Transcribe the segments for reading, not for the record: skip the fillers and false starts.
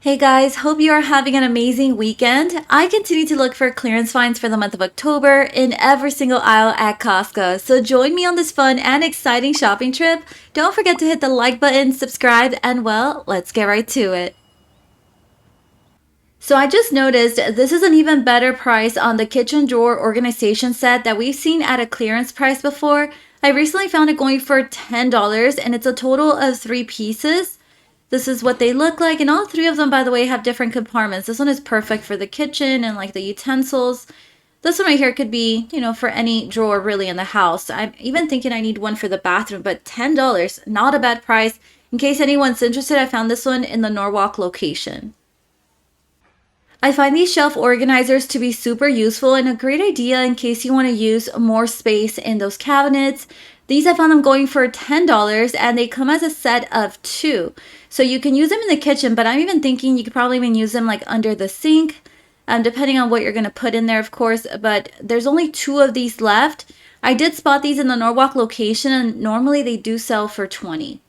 Hey guys, hope you are having an amazing weekend. I continue to look for clearance finds for the month of October in every single aisle at Costco. So join me on this fun and exciting shopping trip. Don't forget to hit the like button, subscribe, and well, let's get right to it. So I just noticed this is an even better price on the kitchen drawer organization set that we've seen at a clearance price before. I recently found it going for $10 and it's a total of 3 pieces. This is what they look like, and all three of them, by the way, have different compartments. This one is perfect for the kitchen and like the utensils. This one right here could be, for any drawer really in the house. I'm even thinking I need one for the bathroom, but $10, not a bad price. In case anyone's interested, I found this one in the Norwalk location. I find these shelf organizers to be super useful and a great idea in case you want to use more space in those cabinets. These I found them going for $10 and they come as a set of 2. So you can use them in the kitchen, but I'm even thinking you could probably even use them like under the sink, depending on what you're going to put in there, of course. But there's only 2 of these left. I did spot these in the Norwalk location and normally they do sell for $20.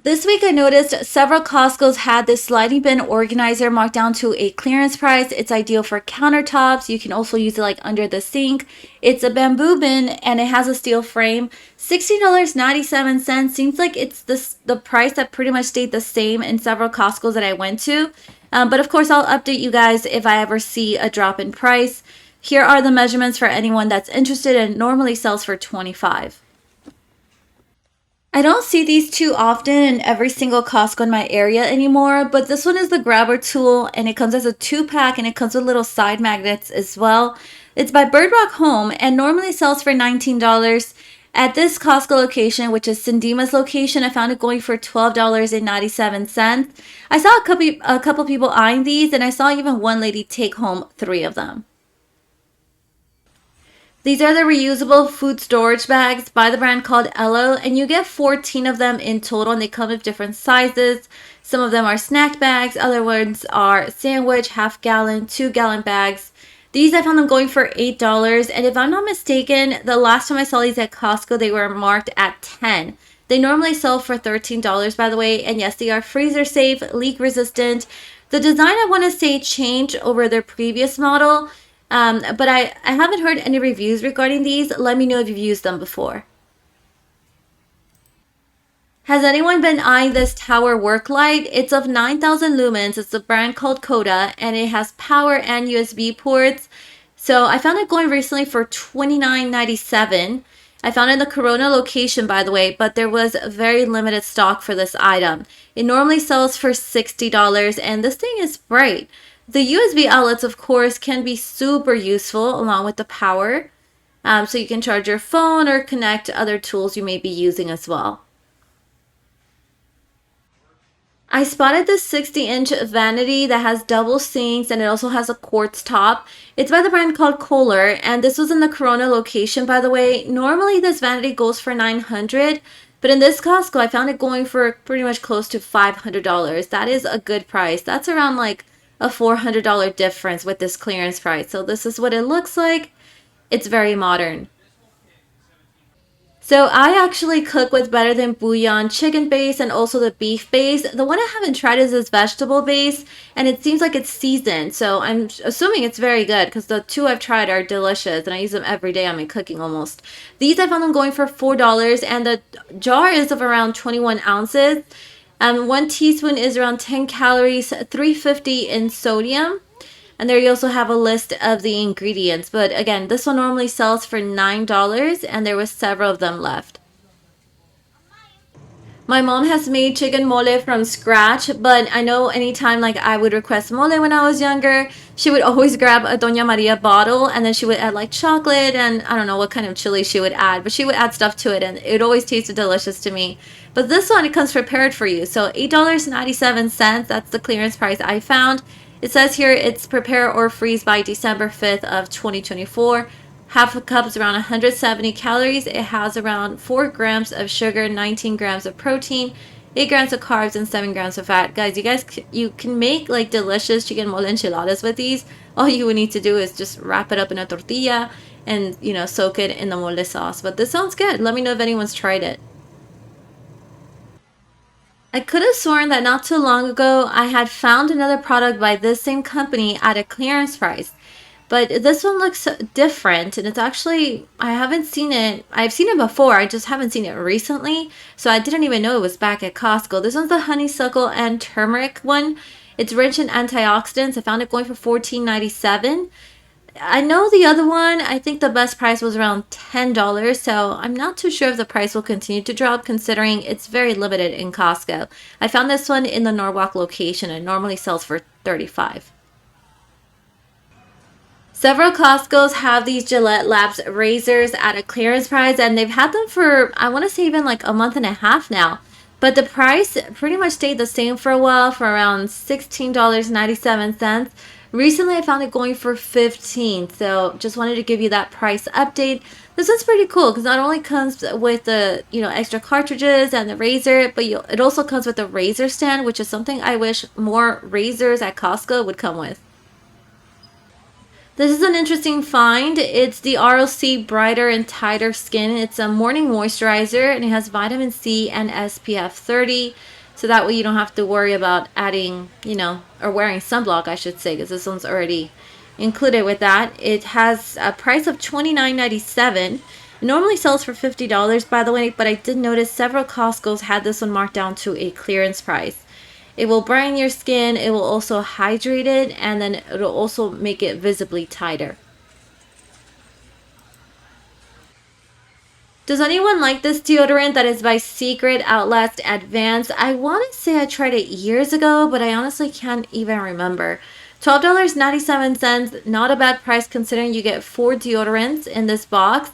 This week I noticed several Costco's had this sliding bin organizer marked down to a clearance price. It's ideal for countertops. You can also use it like under the sink. It's a bamboo bin and it has a steel frame. $16.97 seems like it's the price that pretty much stayed the same in several Costco's that I went to. But of course I'll update you guys if I ever see a drop in price. Here are the measurements for anyone that's interested, and normally sells for $25. I don't see these too often in every single Costco in my area anymore, but this one is the grabber tool and it comes as a 2-pack and it comes with little side magnets as well. It's by Birdrock Home and normally sells for $19. At this Costco location, which is Sindima's location, I found it going for $12.97. I saw a couple people eyeing these, and I saw even one lady take home 3 of them. These are the reusable food storage bags by the brand called Elo, and you get 14 of them in total, and they come with different sizes. Some of them are snack bags, other ones are sandwich, half-gallon, 2-gallon bags. These I found them going for $8, and if I'm not mistaken, the last time I saw these at Costco, they were marked at $10. They normally sell for $13, by the way, and yes, they are freezer safe, leak resistant. The design, I want to say, changed over their previous model. But I haven't heard any reviews regarding these. Let me know if you've used them before. Has anyone been eyeing this tower Worklight? It's of 9,000 lumens. It's a brand called Koda, and it has power and USB ports. So I found it going recently for $29.97. I found it in the Corona location, by the way, but there was very limited stock for this item. It normally sells for $60, and this thing is bright. The USB outlets, of course, can be super useful along with the power. So you can charge your phone or connect other tools you may be using as well. I spotted this 60-inch Vanity that has double sinks and it also has a quartz top. It's by the brand called Kohler, and this was in the Corona location, by the way. Normally this Vanity goes for $900, but in this Costco I found it going for pretty much close to $500. That is a good price. That's around like a $400 difference with this clearance price. So this is what it looks like. It's very modern. So I actually cook with Better Than Bouillon chicken base and also the beef base. The one I haven't tried is this vegetable base, and it seems like it's seasoned. So I'm assuming it's very good because the 2 I've tried are delicious and I use them every day on my cooking almost. These I found them going for $4, and the jar is of around 21 ounces. 1 teaspoon is around 10 calories, 350 in sodium. And there you also have a list of the ingredients. But again, this one normally sells for $9 and there was several of them left. My mom has made chicken mole from scratch, but I know anytime like I would request mole when I was younger, she would always grab a Doña Maria bottle and then she would add like chocolate and I don't know what kind of chili she would add, but she would add stuff to it and it always tasted delicious to me. But this one, it comes prepared for you. So $8.97, that's the clearance price I found. It says here it's prepare or freeze by December 5th of 2024. Half a cup is around 170 calories. It has around 4 grams of sugar, 19 grams of protein, 8 grams of carbs, and 7 grams of fat. Guys, you can make like delicious chicken mole enchiladas with these. All you would need to do is just wrap it up in a tortilla and, soak it in the mole sauce. But this sounds good. Let me know if anyone's tried it. I could have sworn that not too long ago I had found another product by this same company at a clearance price. But this one looks different and it's actually, I haven't seen it. I've seen it before, I just haven't seen it recently. So I didn't even know it was back at Costco. This one's the honeysuckle and turmeric one. It's rich in antioxidants. I found it going for $14.97. I know the other one, I think the best price was around $10, so I'm not too sure if the price will continue to drop considering it's very limited in Costco. I found this one in the Norwalk location and normally sells for $35. Several Costco's have these Gillette Labs razors at a clearance price, and they've had them for, I want to say, even like a month and a half now. But the price pretty much stayed the same for a while, for around $16.97. Recently, I found it going for $15, so just wanted to give you that price update. This is pretty cool because not only comes with the extra cartridges and the razor, but it also comes with a razor stand, which is something I wish more razors at Costco would come with. This is an interesting find. It's the RLC Brighter and Tighter Skin. It's a morning moisturizer and it has vitamin C and SPF 30. So that way you don't have to worry about adding, or wearing sunblock, I should say, because this one's already included with that. It has a price of $29.97. It normally sells for $50, by the way, but I did notice several Costco's had this one marked down to a clearance price. It will brighten your skin, it will also hydrate it, and then it'll also make it visibly tighter. Does anyone like this deodorant that is by Secret Outlast Advanced? I want to say I tried it years ago, but I honestly can't even remember. $12.97, not a bad price considering you get 4 deodorants in this box.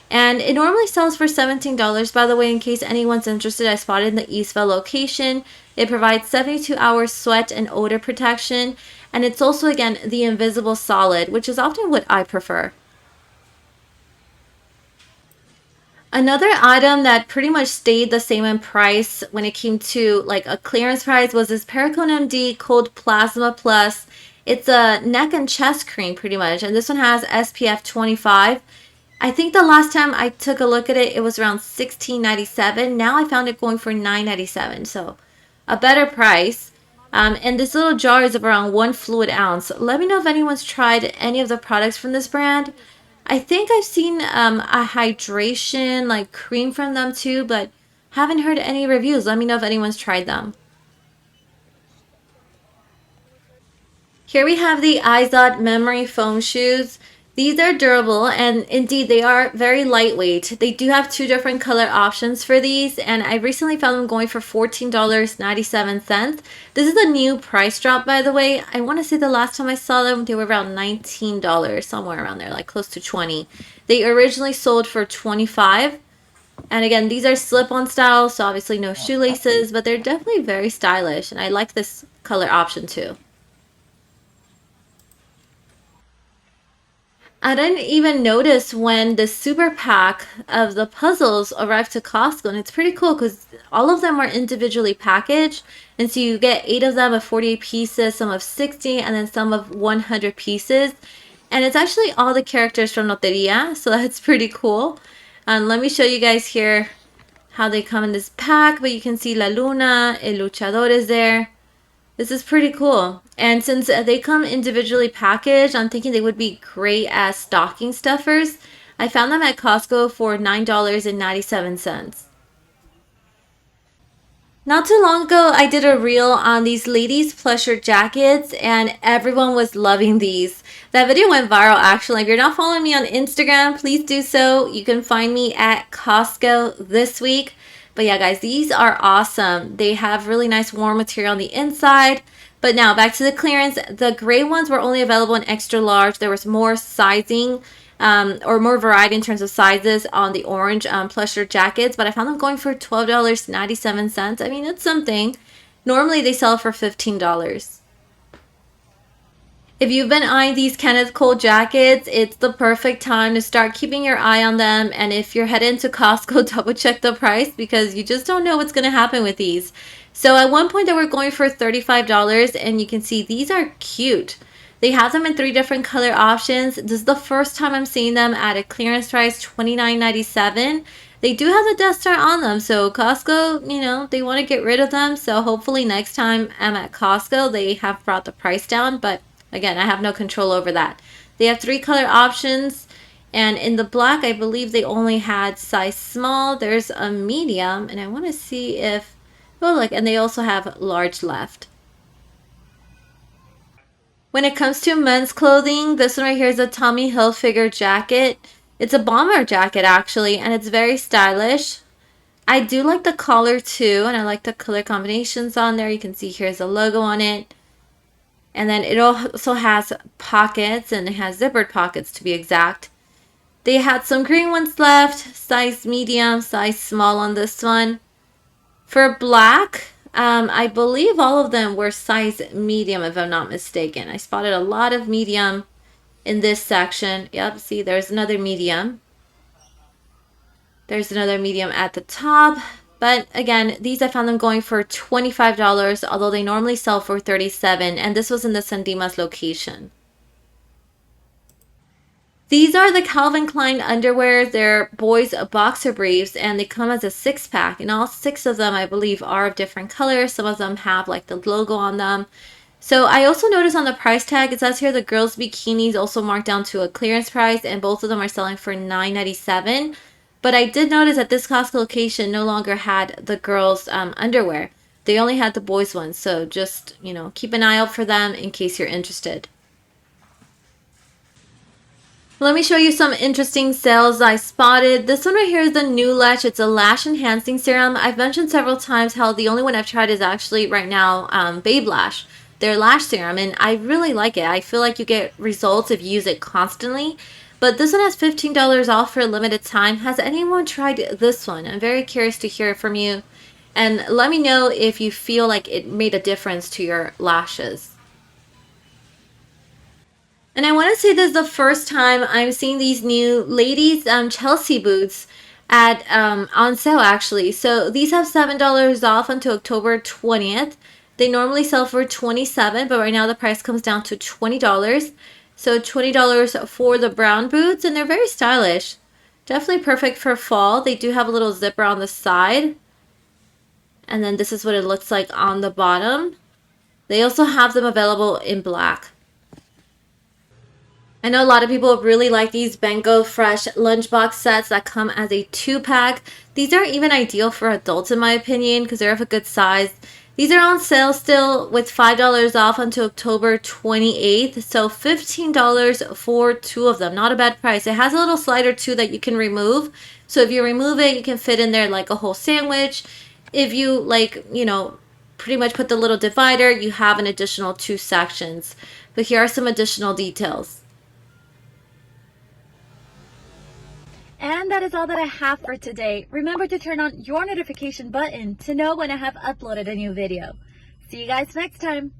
And it normally sells for $17, by the way, in case anyone's interested. I spotted in the Eastvale location. It provides 72 hours sweat and odor protection. And it's also, again, the invisible solid, which is often what I prefer. Another item that pretty much stayed the same in price when it came to like a clearance price was this Paracone MD Cold Plasma Plus. It's a neck and chest cream pretty much. And this one has SPF 25. I think the last time I took a look at it, it was around $16.97. Now I found it going for $9.97, so a better price. And this little jar is of around 1 fluid ounce. Let me know if anyone's tried any of the products from this brand. I think I've seen a hydration like cream from them too, but haven't heard any reviews. Let me know if anyone's tried them. Here we have the Izod memory foam shoes. These are durable and indeed they are very lightweight. They do have 2 different color options for these and I recently found them going for $14.97. This is a new price drop, by the way. I want to say the last time I saw them they were around $19, somewhere around there, like close to 20. They originally sold for 25. And again, these are slip-on style, so obviously no shoelaces, but they're definitely very stylish and I like this color option too. I didn't even notice when the super pack of the puzzles arrived to Costco, and it's pretty cool because all of them are individually packaged, and so you get 8 of them of 48 pieces, some of 60, and then some of 100 pieces, and it's actually all the characters from Loteria, so that's pretty cool. Let me show you guys here how they come in this pack, but you can see La Luna, El Luchador is there. This is pretty cool. And since they come individually packaged, I'm thinking they would be great as stocking stuffers. I found them at Costco for $9.97. Not too long ago, I did a reel on these ladies' pleasure jackets, and everyone was loving these. That video went viral, actually. If you're not following me on Instagram, please do so. You can find me at Costco this week. But yeah, guys, these are awesome. They have really nice warm material on the inside. But now, back to the clearance. The gray ones were only available in extra large. There was more sizing. Or more variety in terms of sizes on the orange plush shirt jackets, but I found them going for $12.97. I mean, it's something. Normally they sell for $15. If you've been eyeing these Kenneth Cole jackets, it's the perfect time to start keeping your eye on them. And if you're heading to Costco, double check the price because you just don't know what's going to happen with these. So at one point they were going for $35, and you can see these are cute. They have them in 3 different color options. This is the first time I'm seeing them at a clearance price, $29.97. They do have the Death Star on them, so Costco, you know, they want to get rid of them. So hopefully next time I'm at Costco, they have brought the price down. But again, I have no control over that. They have 3 color options. And in the black, I believe they only had size small. There's a medium, and I want to see if, oh, look, and they also have large left. When it comes to men's clothing, this one right here is a Tommy Hilfiger jacket. It's a bomber jacket, actually, and it's very stylish. I do like the collar, too, and I like the color combinations on there. You can see here's a logo on it. And then it also has pockets, and it has zippered pockets, to be exact. They had some green ones left, size medium, size small on this one. For black, I believe all of them were size medium, if I'm not mistaken. I spotted a lot of medium in this section. Yep, see, there's another medium. There's another medium at the top. But again, these I found them going for $25, although they normally sell for $37, and this was in the San Dimas location. These are the Calvin Klein underwear. They're boys' boxer briefs, and they come as a 6-pack. And all 6 of them, I believe, are of different colors. Some of them have like the logo on them. So I also noticed on the price tag, it says here the girls' bikinis also marked down to a clearance price, and both of them are selling for $9.97. But I did notice that this Costco location no longer had the girls' underwear. They only had the boys' ones. So just, you know, keep an eye out for them in case you're interested. Let me show you some interesting sales I spotted. This one right here is the new Lash. It's a lash enhancing serum. I've mentioned several times how the only one I've tried is actually right now Babe Lash, their lash serum, and I really like it. I feel like you get results if you use it constantly. But this one has $15 off for a limited time. Has anyone tried this one? I'm very curious to hear from you. And let me know if you feel like it made a difference to your lashes. And I want to say this is the first time I'm seeing these new ladies Chelsea boots at on sale actually. So these have $7 off until October 20th. They normally sell for $27, but right now the price comes down to $20. So $20 for the brown boots, and they're very stylish. Definitely perfect for fall. They do have a little zipper on the side. And then this is what it looks like on the bottom. They also have them available in black. I know a lot of people really like these Bango Fresh lunchbox sets that come as a 2-pack. These are even ideal for adults in my opinion because they're of a good size. These are on sale still with $5 off until October 28th. So $15 for 2 of them. Not a bad price. It has a little slider too that you can remove. So if you remove it, you can fit in there like a whole sandwich. If you like, you know, pretty much put the little divider, you have an additional 2 sections. But here are some additional details. And that is all that I have for today. Remember to turn on your notification button to know when I have uploaded a new video. See you guys next time.